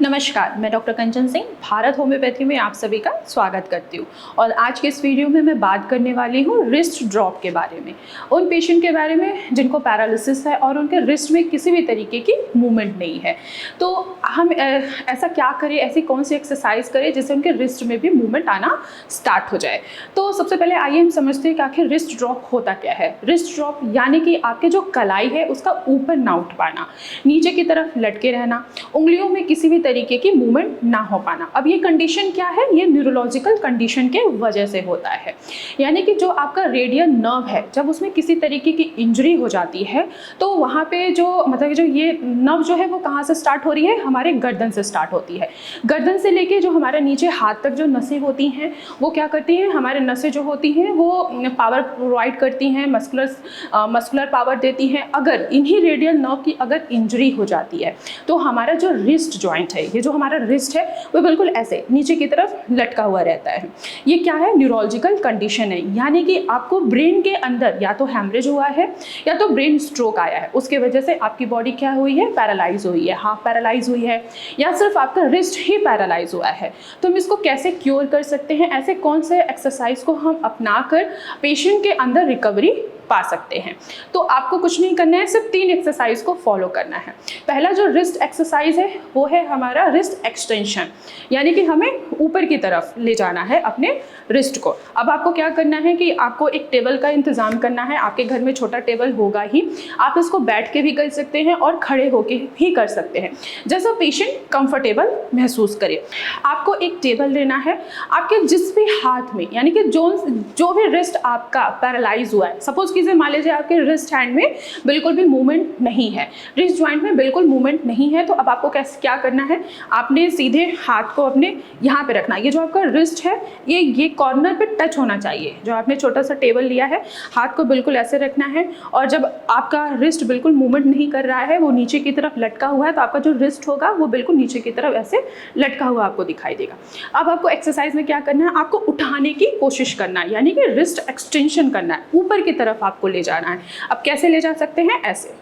नमस्कार, मैं डॉक्टर कंचन सिंह भारत होम्योपैथी में आप सभी का स्वागत करती हूँ। और आज के इस वीडियो में मैं बात करने वाली हूँ रिस्ट ड्रॉप के बारे में। उन पेशेंट के बारे में जिनको पैरालिसिस है और उनके रिस्ट में किसी भी तरीके की मूवमेंट नहीं है। तो हम ऐसा क्या करें, ऐसी कौन सी एक्सरसाइज करें जिससे उनके रिस्ट में भी मूवमेंट आना स्टार्ट हो जाए। तो सबसे पहले आइए हम समझते हैं कि आखिर रिस्ट ड्रॉप होता क्या है। रिस्ट ड्रॉप यानी कि आपके जो कलाई है उसका ऊपर ना उठ पाना, नीचे की तरफ लटके रहना, उंगलियों में किसी भी तरीके की मूवमेंट ना हो पाना। अब ये कंडीशन क्या है, ये न्यूरोलॉजिकल कंडीशन के वजह से होता है। यानी कि जो आपका रेडियल नर्व है, जब उसमें किसी तरीके की इंजरी हो जाती है तो वहाँ पे जो ये नर्व जो है वो कहाँ से स्टार्ट हो रही है, हमारे गर्दन से स्टार्ट होती है। गर्दन से लेके जो हमारे नीचे हाथ तक जो नसें होती हैं वो क्या करती हैं, हमारे नसें जो होती हैं वो पावर प्रोवाइड करती हैं, मस्कुलर पावर देती हैं। अगर इन्हीं रेडियल नर्व की अगर इंजरी हो जाती है तो हमारा जो रिस्ट जॉइंट है, ये जो हमारा रिस्ट है वो बिल्कुल ऐसे नीचे की तरफ लटका हुआ रहता है। ये क्या है, न्यूरोलॉजिकल कंडीशन है। यानी कि आपको ब्रेन के अंदर या तो हैमरेज हुआ है या तो ब्रेन स्ट्रोक आया है, उसके वजह से आपकी बॉडी क्या हुई है, पैरालाइज हुई है, हाफ पैरालाइज हुई है, या सिर्फ आपका रिस्ट ही पैरालाइज हुआ है। तो हम इसको कैसे क्योर कर सकते हैं, ऐसे कौन से एक्सरसाइज को हम अपनाकर पेशेंट के अंदर रिकवरी पा सकते हैं। तो आपको कुछ नहीं करना है, सिर्फ 3 एक्सरसाइज को फॉलो करना है। पहला जो रिस्ट एक्सरसाइज है वो है हमारा रिस्ट एक्सटेंशन, यानी कि हमें ऊपर की तरफ ले जाना है अपने रिस्ट को। अब आपको क्या करना है कि आपको एक टेबल का इंतजाम करना है। आपके घर में छोटा टेबल होगा ही, आप इसको बैठ के भी कर सकते हैं और खड़े होके भी कर सकते हैं, जैसा पेशेंट कंफर्टेबल महसूस करे। आपको एक टेबल लेना है, आपके जिस भी हाथ में, यानी कि जो भी रिस्ट आपका पैरालाइज हुआ है, सपोज कीजिए मान लीजिए आपके रिस्ट हैंड में बिल्कुल भी मूवमेंट नहीं है, रिस्ट जॉइंट में बिल्कुल मूवमेंट नहीं है, तो अब आपको क्या करना है, आपने सीधे हाथ को अपने यहाँ पे रखना। ये जो आपका रिस्ट है ये कॉर्नर पे टच होना चाहिए। जो आपने छोटा सा टेबल लिया है, हाथ को बिल्कुल ऐसे रखना है, और जब आपका रिस्ट बिल्कुल मूवमेंट नहीं कर रहा है, वो नीचे की तरफ लटका हुआ है, तो आपका जो रिस्ट होगा वो बिल्कुल नीचे की तरफ ऐसे लटका हुआ आपको दिखाई देगा। अब आपको एक्सरसाइज में क्या करना है, आपको उठाने की कोशिश करना है, यानी कि रिस्ट एक्सटेंशन करना है, ऊपर की तरफ आपको ले जाना है। अब कैसे ले जा सकते हैं, ऐसे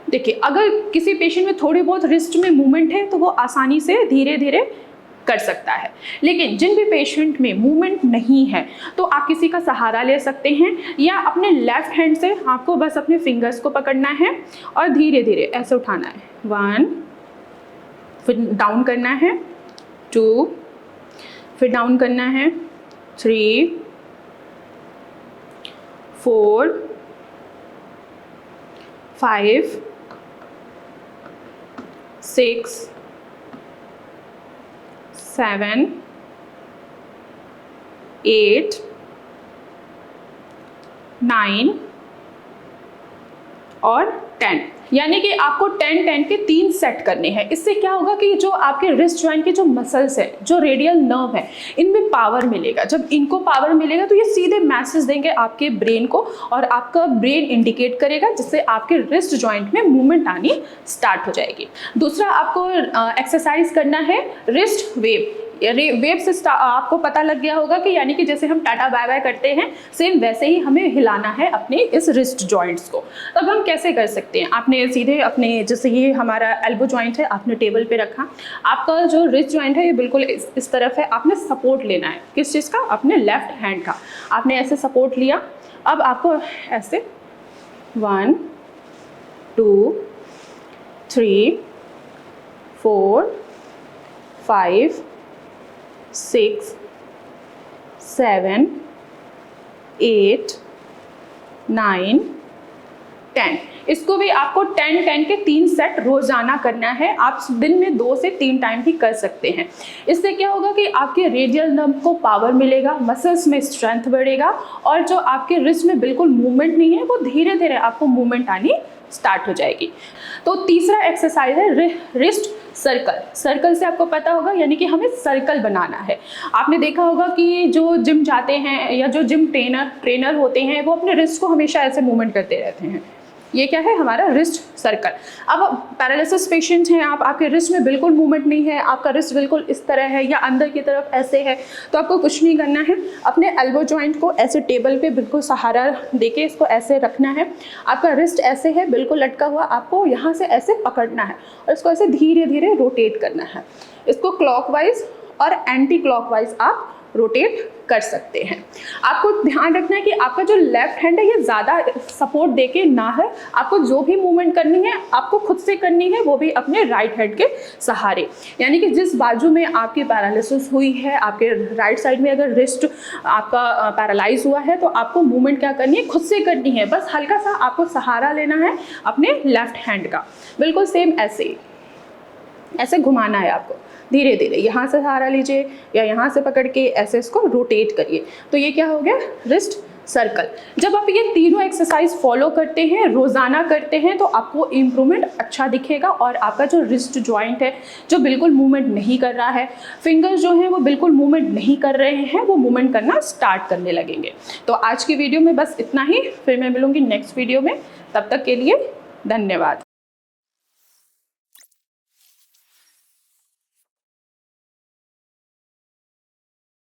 देखिए। अगर किसी पेशेंट में थोड़ी बहुत रिस्ट में मूवमेंट है तो वो आसानी से धीरे धीरे कर सकता है, लेकिन जिन भी पेशेंट में मूवमेंट नहीं है तो आप किसी का सहारा ले सकते हैं, या अपने लेफ्ट हैंड से आपको बस अपने फिंगर्स को पकड़ना है और धीरे धीरे ऐसे उठाना है। 1, फिर डाउन करना है, 2, फिर डाउन करना है, 3, 4, 5, 6, 7, 8, 9 और 10। यानी कि आपको 10-10 के 3 सेट करने हैं। इससे क्या होगा कि जो आपके रिस्ट जॉइंट के जो मसल्स है, जो रेडियल नर्व है, इनमें पावर मिलेगा। जब इनको पावर मिलेगा तो ये सीधे मैसेज देंगे आपके ब्रेन को, और आपका ब्रेन इंडिकेट करेगा, जिससे आपके रिस्ट जॉइंट में मूवमेंट आनी स्टार्ट हो जाएगी। दूसरा आपको एक्सरसाइज करना है रिस्ट वेव। वेव से आपको पता लग गया होगा कि यानी कि जैसे हम टाटा बाय बाय करते हैं, सेम वैसे ही हमें हिलाना है अपने इस रिस्ट जॉइंट्स को। तब हम कैसे कर सकते हैं, आपने सीधे अपने, जैसे ये हमारा एल्बो जॉइंट है, आपने टेबल पे रखा, आपका जो रिस्ट जॉइंट है ये बिल्कुल इस तरफ है, आपने सपोर्ट लेना है किस चीज़ का, अपने लेफ्ट हैंड का। आपने ऐसे सपोर्ट लिया, अब आपको ऐसे 1, 2, 3, 4, 5, 6, 7, 8, 9, 10। इसको भी आपको 10-10 के 3 सेट रोजाना करना है। आप दिन में 2 से 3 टाइम भी कर सकते हैं। इससे क्या होगा कि आपके रेडियल नर्व को पावर मिलेगा, मसल्स में स्ट्रेंथ बढ़ेगा, और जो आपके रिस्ट में बिल्कुल मूवमेंट नहीं है वो धीरे धीरे आपको मूवमेंट आनी स्टार्ट हो जाएगी। तो तीसरा एक्सरसाइज है रिस्ट सर्कल। सर्कल से आपको पता होगा, यानी कि हमें सर्कल बनाना है। आपने देखा होगा कि जो जिम जाते हैं या जो जिम ट्रेनर होते हैं वो अपने रिस्ट को हमेशा ऐसे मूवमेंट करते रहते हैं, ये क्या है हमारा रिस्ट सर्कल। अब पैरालिसिस पेशेंट हैं आप, आपके रिस्ट में बिल्कुल मूवमेंट नहीं है, आपका रिस्ट बिल्कुल इस तरह है या अंदर की तरफ ऐसे है, तो आपको कुछ नहीं करना है, अपने एल्बो जॉइंट को ऐसे टेबल पे बिल्कुल सहारा देके इसको ऐसे रखना है। आपका रिस्ट ऐसे है बिल्कुल लटका हुआ, आपको यहाँ से ऐसे पकड़ना है और इसको ऐसे धीरे धीरे रोटेट करना है। इसको क्लॉकवाइज और एंटी क्लॉकवाइज आप रोटेट कर सकते हैं। आपको ध्यान रखना है कि आपका जो लेफ्ट हैंड है ये ज़्यादा सपोर्ट देके ना है, आपको जो भी मूवमेंट करनी है आपको खुद से करनी है, वो भी अपने राइट हैंड के सहारे। यानी कि जिस बाजू में आपकी पैरालिसिस हुई है, आपके राइट साइड में अगर रिस्ट आपका पैरालाइज हुआ है, तो आपको मूवमेंट क्या करनी है, खुद से करनी है। बस हल्का सा आपको सहारा लेना है अपने लेफ्ट हैंड का, बिल्कुल सेम ऐसे ऐसे घुमाना है आपको धीरे धीरे। यहाँ से सहारा लीजिए या यहाँ से पकड़ के ऐसे इसको रोटेट करिए। तो ये क्या हो गया, रिस्ट सर्कल। जब आप ये तीनों एक्सरसाइज फॉलो करते हैं, रोज़ाना करते हैं, तो आपको इम्प्रूवमेंट अच्छा दिखेगा और आपका जो रिस्ट जॉइंट है जो बिल्कुल मूवमेंट नहीं कर रहा है, फिंगर्स जो हैं वो बिल्कुल मूवमेंट नहीं कर रहे हैं, वो मूवमेंट करना स्टार्ट करने लगेंगे। तो आज की वीडियो में बस इतना ही, फिर मैं मिलूँगी नेक्स्ट वीडियो में। तब तक के लिए धन्यवाद।